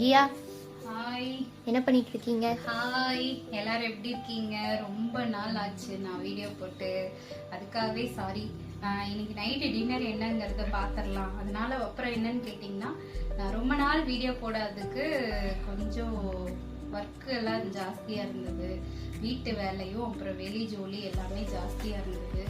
கியா, hi. என்ன பண்ணிட்டு இருக்கீங்க? ஹாய், எல்லாரும் எப்படி இருக்கீங்க? ரொம்ப நாள் ஆச்சு நான் வீடியோ போட்டு, அதுக்காகவே சாரி. இன்னைக்கு நைட்டு டின்னர் என்னங்கிறத பார்த்துடலாம். அதனால அப்புறம் என்னன்னு கேட்டிங்கன்னா, நான் ரொம்ப நாள் வீடியோ போடாததுக்கு கொஞ்சம் ஒர்க்கு எல்லாம் ஜாஸ்தியாக இருந்தது. வீட்டு வேலையும் அப்புறம் வெளி ஜோலி எல்லாமே ஜாஸ்தியாக இருந்தது.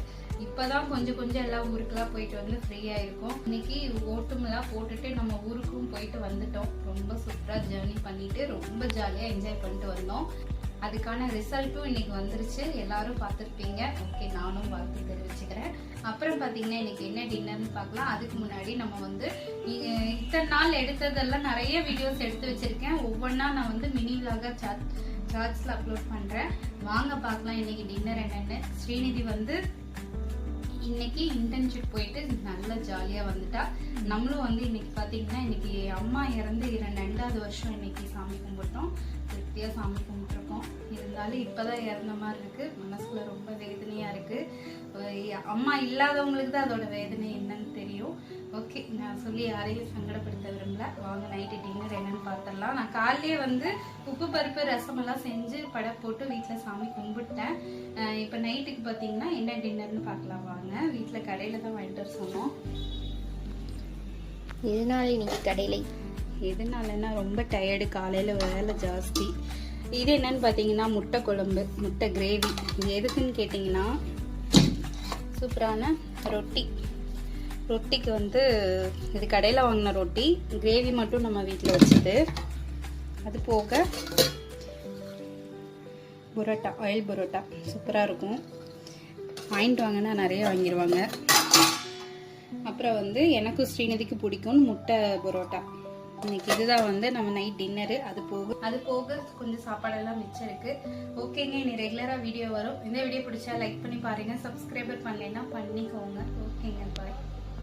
இப்போதான் கொஞ்சம் கொஞ்சம் எல்லாம் ஊருக்கெல்லாம் போயிட்டு வந்து ஃப்ரீயாக இருக்கும். இன்னைக்கு ஓட்டுமெல்லாம் போட்டுட்டு நம்ம ஊருக்கும் போயிட்டு வந்துட்டோம். ரொம்ப சூப்பராக ஜேர்னி பண்ணிட்டு ரொம்ப ஜாலியாக என்ஜாய் பண்ணிட்டு வந்தோம். அதுக்கான ரிசல்ட்டும் இன்னைக்கு வந்துருச்சு. எல்லாரும் பார்த்துருப்பீங்க. ஓகே, நானும் வாழ்த்து தெரிவிச்சுக்கிறேன். அப்புறம் பார்த்தீங்கன்னா இன்னைக்கு என்ன டின்னர்னு பார்க்கலாம். அதுக்கு முன்னாடி நம்ம வந்து இத்தனை நாள் எடுத்ததெல்லாம் நிறைய வீடியோஸ் எடுத்து வச்சிருக்கேன். ஒவ்வொன்றா நான் வந்து மினி விலாக சார்ட்ஸில் அப்லோட் பண்ணுறேன். வாங்க பார்க்கலாம் இன்னைக்கு டின்னர் என்னென்னு. ஸ்ரீநிதி வந்து இன்னைக்கு இன்டர்ன்ஷிப் போயிட்டு நல்லா ஜாலியாக வந்துட்டா. நம்மளும் வந்து இன்னைக்கு பார்த்தீங்கன்னா இன்னைக்கு அம்மா இறந்து 2வது வருஷம் இன்னைக்கு சாமி கும்பிட்டோம். திருப்தியாக சாமி கும்பிட்டுருக்கோம். இருந்தாலும் இப்போதான் இறந்த மாதிரி இருக்கு. மனசுல ரொம்ப வேதனையா இருக்கு. அம்மா இல்லாதவங்களுக்கு தான் அதோட வேதனை என்னன்னு தெரியும். ஓகே, நான் சொல்லி யாரையும் சங்கடப்படுத்த விரும்பல. வாங்க நைட்டு டின்னர் என்னன்னு பார்த்துடலாம். நான் காலையிலேயே வந்து உப்பு பருப்பு ரசம் எல்லாம் செஞ்சு படை போட்டு வீட்டில் சாமி கும்பிட்டேன். இப்போ நைட்டுக்கு பார்த்தீங்கன்னா என்ன டின்னர்னு பார்க்கலாம் வாங்க. வீட்டில் கடையில் தான் வாங்கிட்டு வர சொன்னோம். எதனால இன்னைக்கு கடையில? எதனாலன்னா ரொம்ப டயர்டு, காலையில் வேலை ஜாஸ்தி. இது என்னன்னு பார்த்தீங்கன்னா முட்டை குழம்பு, முட்டை கிரேவி. இது எதுக்குன்னு கேட்டிங்கன்னா சூப்பரான ரொட்டிக்கு வந்து இது கடையில் வாங்கின ரொட்டி. கிரேவி மட்டும் நம்ம வீட்டில் வச்சுது. அது போக புரோட்டா, ஆயில் புரோட்டா சூப்பராக இருக்கும். வாங்கிட்டு வாங்கன்னா நிறைய வாங்கிடுவாங்க. அப்புறம் வந்து எனக்கும் ஸ்ரீநிதிக்கு பிடிக்கும்னு முட்டை புரோட்டா. இன்னைக்கு இதுதான் வந்து நம்ம நைட் டின்னரு. அது போக கொஞ்சம் சாப்பாடெல்லாம் மிச்சம் இருக்கு. ஓகேங்க, இனி ரெகுலராக வீடியோ வரும். இந்த வீடியோ பிடிச்சா லைக் பண்ணி பாருங்க. சப்ஸ்கிரைபர் பண்ணலைன்னா பண்ணிக்கோங்க. ஓகேங்க, பாய்.